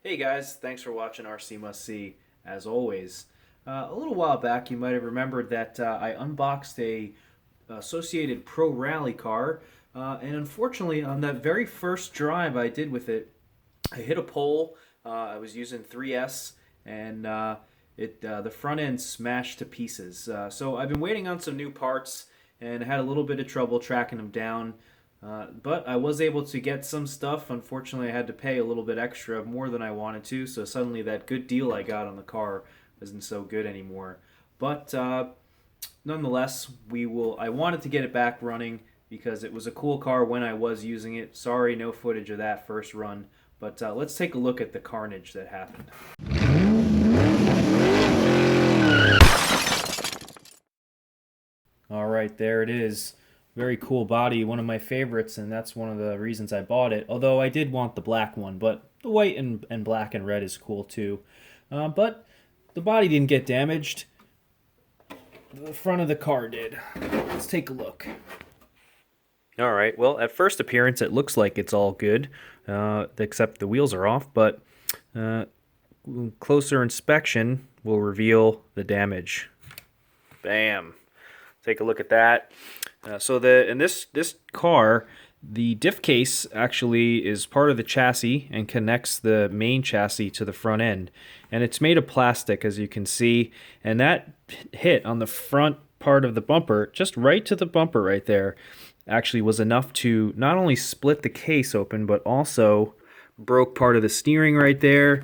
Hey guys, thanks for watching RC Must See. As always, a little while back, you might have remembered that I unboxed a Associated Pro Rally car, and unfortunately, on that very first drive I did with it, I hit a pole. I was using 3S, and the front end smashed to pieces. So I've been waiting on some new parts, and had a little bit of trouble tracking them down. But I was able to get some stuff. Unfortunately, I had to pay a little bit extra, more than I wanted to. So suddenly, that good deal I got on the car isn't so good anymore. But nonetheless, we will. I wanted to get it back running because it was a cool car when I was using it. Sorry, no footage of that first run. But let's take a look at the carnage that happened. All right, there it is. Very cool body, one of my favorites, and that's one of the reasons I bought it. Although I did want the black one, but the white and black and red is cool too. But the body didn't get damaged. The front of the car did. Let's take a look. All right, well, at first appearance, it looks like it's all good, except the wheels are off, but uh, closer inspection will reveal the damage. Bam. Take a look at that. In this car, the diff case actually is part of the chassis and connects the main chassis to the front end. And it's made of plastic, as you can see. And that hit on the front part of the bumper, just right to the bumper right there, actually was enough to not only split the case open, but also broke part of the steering right there.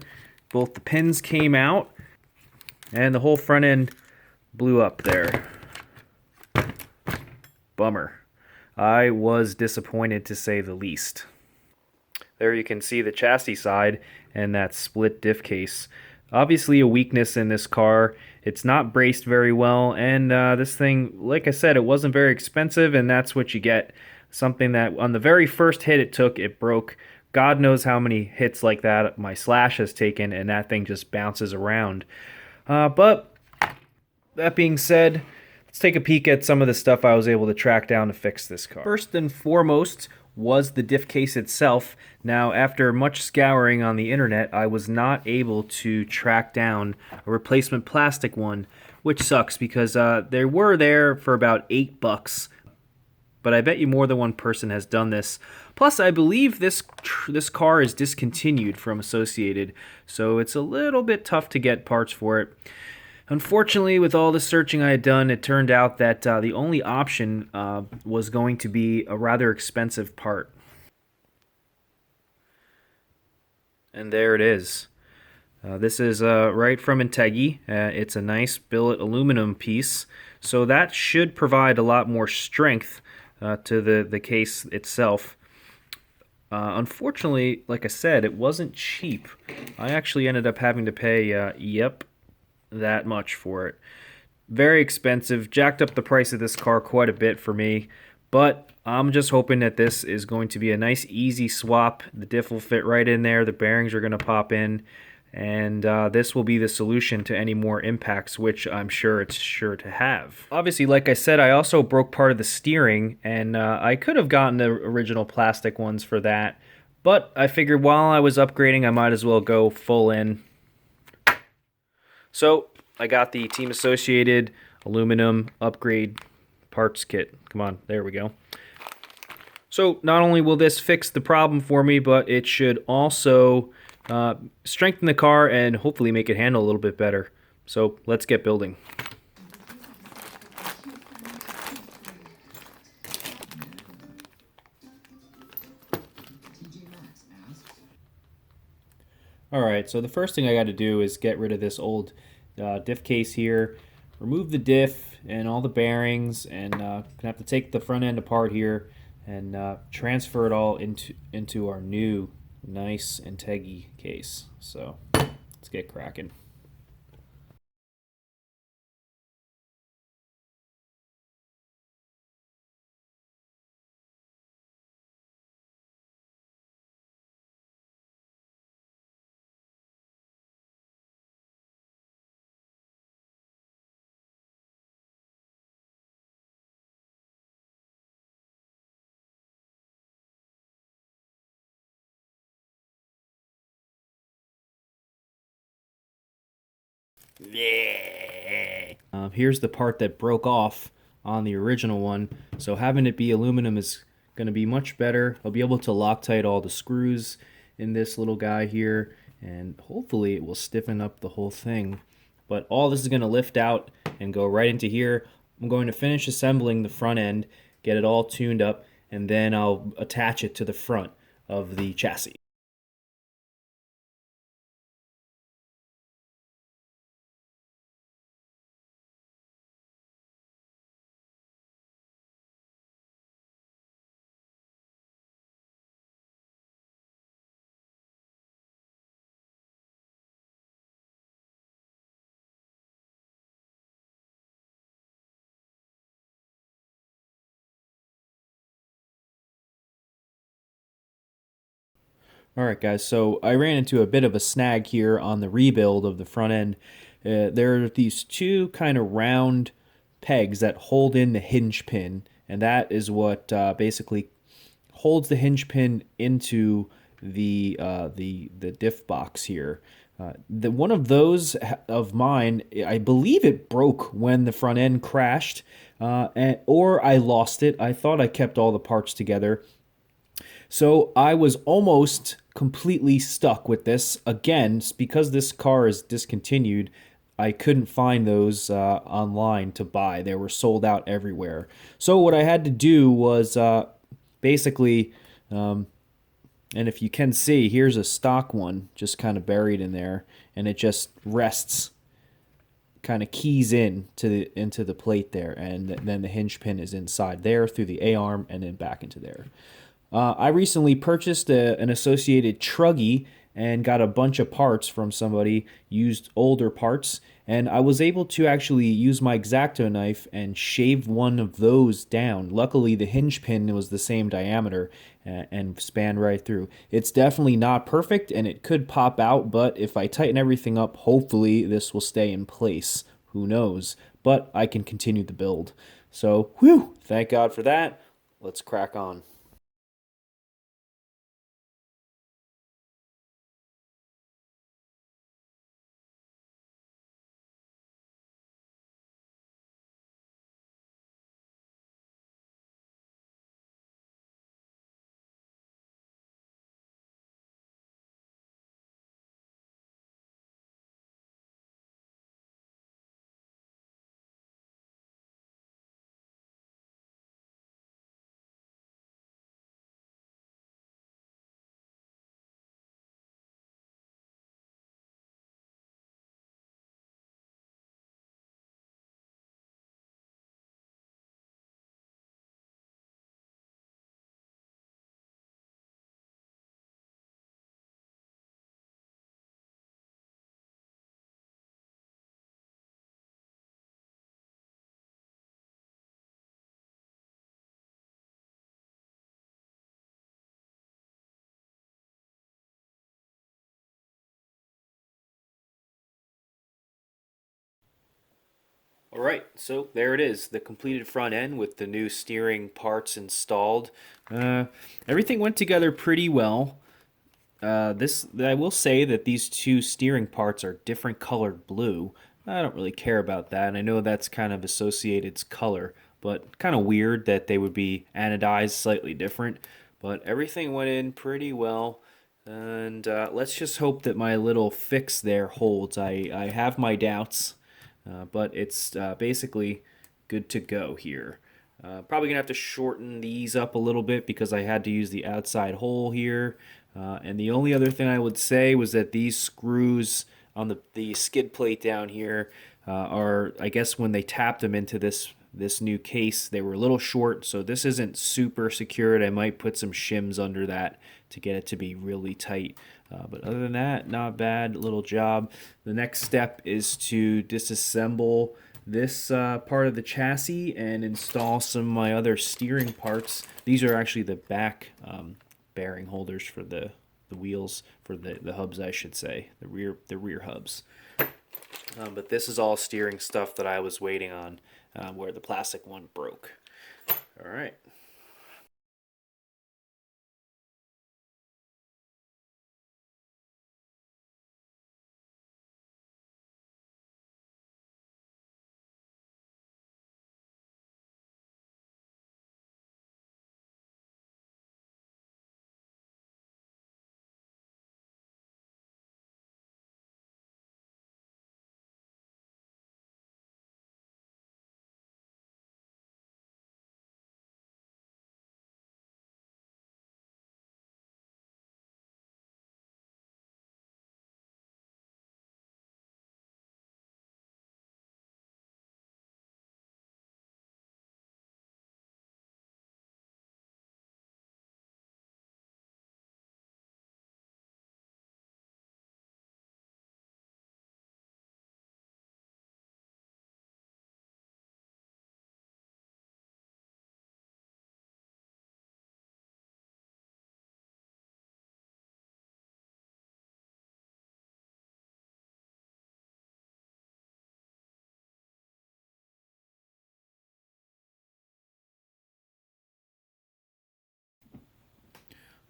Both the pins came out, and the whole front end blew up there. Bummer. I was disappointed, to say the least. There you can see the chassis side and that split diff case. Obviously a weakness in this car. It's not braced very well, and this thing, like I said, it wasn't very expensive, and that's what you get. Something that on the very first hit it took, it broke. God knows how many hits like that my Slash has taken, and that thing just bounces around. But that being said, let's take a peek at some of the stuff I was able to track down to fix this car. First and foremost was the diff case itself. Now, after much scouring on the internet, I was not able to track down a replacement plastic one, which sucks because they were there for about $8. But I bet you more than one person has done this. Plus, I believe this car is discontinued from Associated, so it's a little bit tough to get parts for it. Unfortunately, with all the searching I had done, it turned out that the only option was going to be a rather expensive part. And there it is. This is right from Integy. It's a nice billet aluminum piece, so that should provide a lot more strength to the case itself. Unfortunately, like I said, it wasn't cheap. I actually ended up having to pay, that much for it. Very expensive, jacked up the price of this car quite a bit for me, but I'm just hoping that this is going to be a nice easy swap. The diff will fit right in there, the bearings are going to pop in, and this will be the solution to any more impacts, which I'm sure it's sure to have. Obviously, like I said, I also broke part of the steering, and I could have gotten the original plastic ones for that, but I figured while I was upgrading, I might as well go full in. So I got the Team Associated aluminum upgrade parts kit. Come on, there we go. So not only will this fix the problem for me, but it should also strengthen the car and hopefully make it handle a little bit better. So let's get building. Alright, so the first thing I got to do is get rid of this old diff case here, remove the diff and all the bearings, and gonna have to take the front end apart here and transfer it all into our new nice Integy case. So let's get cracking. Here's the part that broke off on the original one. So having it be aluminum is going to be much better. I'll be able to Loctite all the screws in this little guy here, and hopefully it will stiffen up the whole thing. But all this is going to lift out and go right into here. I'm going to finish assembling the front end, get it all tuned up, and then I'll attach it to the front of the chassis. All right, guys, so I ran into a bit of a snag here on the rebuild of the front end. There are these two kind of round pegs that hold in the hinge pin, and that is what basically holds the hinge pin into the diff box here. The one of those of mine, I believe it broke when the front end crashed, or I lost it. I thought I kept all the parts together, so I was almost completely stuck with this. Again, because this car is discontinued, I couldn't find those online to buy. They were sold out everywhere. So what I had to do was basically, and if you can see, here's a stock one just kind of buried in there, and it just rests, kind of keys in to into the plate there, and then the hinge pin is inside there through the A-arm and then back into there. I recently purchased an associated truggy and got a bunch of parts from somebody, used older parts, and I was able to actually use my X-Acto knife and shave one of those down. Luckily, the hinge pin was the same diameter and spanned right through. It's definitely not perfect and it could pop out, but if I tighten everything up, hopefully this will stay in place. Who knows? But I can continue the build. So, whew, thank God for that. Let's crack on. All right, so there it is, the completed front end with the new steering parts installed. Uh, Everything went together pretty well. This I will say that these two steering parts are different colored blue. I don't really care about that, and I know that's kind of Associated's color, but kind of weird that they would be anodized slightly different. But everything went in pretty well, and let's just hope that my little fix there holds. I have my doubts, but it's basically good to go here. Probably gonna have to shorten these up a little bit because I had to use the outside hole here. And the only other thing I would say was that these screws on the skid plate down here are, I guess, when they tapped them into this new case, they were a little short. So this isn't super secured. I might put some shims under that to get it to be really tight. But other than that, not bad. Little job. The next step is to disassemble this part of the chassis and install some of my other steering parts. These are actually the back bearing holders for the wheels, for the hubs, I should say, the rear hubs. But this is all steering stuff that I was waiting on, where the plastic one broke. All right.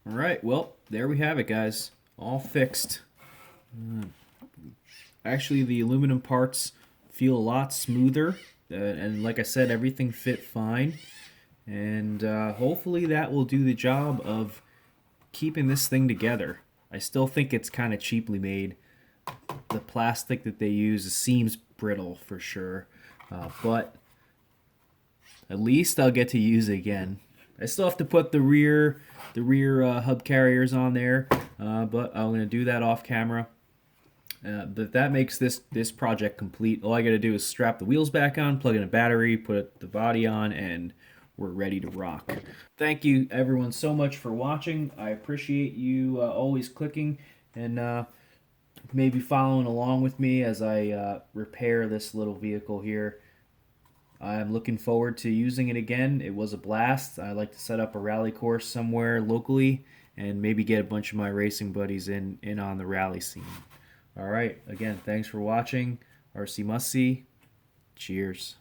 All right, well, there we have it, guys. All fixed. Actually, the aluminum parts feel a lot smoother, and like I said, everything fit fine. And hopefully that will do the job of keeping this thing together. I still think it's kind of cheaply made. The plastic that they use seems brittle for sure, but at least I'll get to use it again. I still have to put the rear hub carriers on there, but I'm going to do that off camera. But that makes this project complete. All I got to do is strap the wheels back on, plug in a battery, put the body on, and we're ready to rock. Thank you everyone so much for watching. I appreciate you always clicking and maybe following along with me as I repair this little vehicle here. I'm looking forward to using it again. It was a blast. I like to set up a rally course somewhere locally and maybe get a bunch of my racing buddies in on the rally scene. All right, again, thanks for watching. RC Mustsee. Cheers.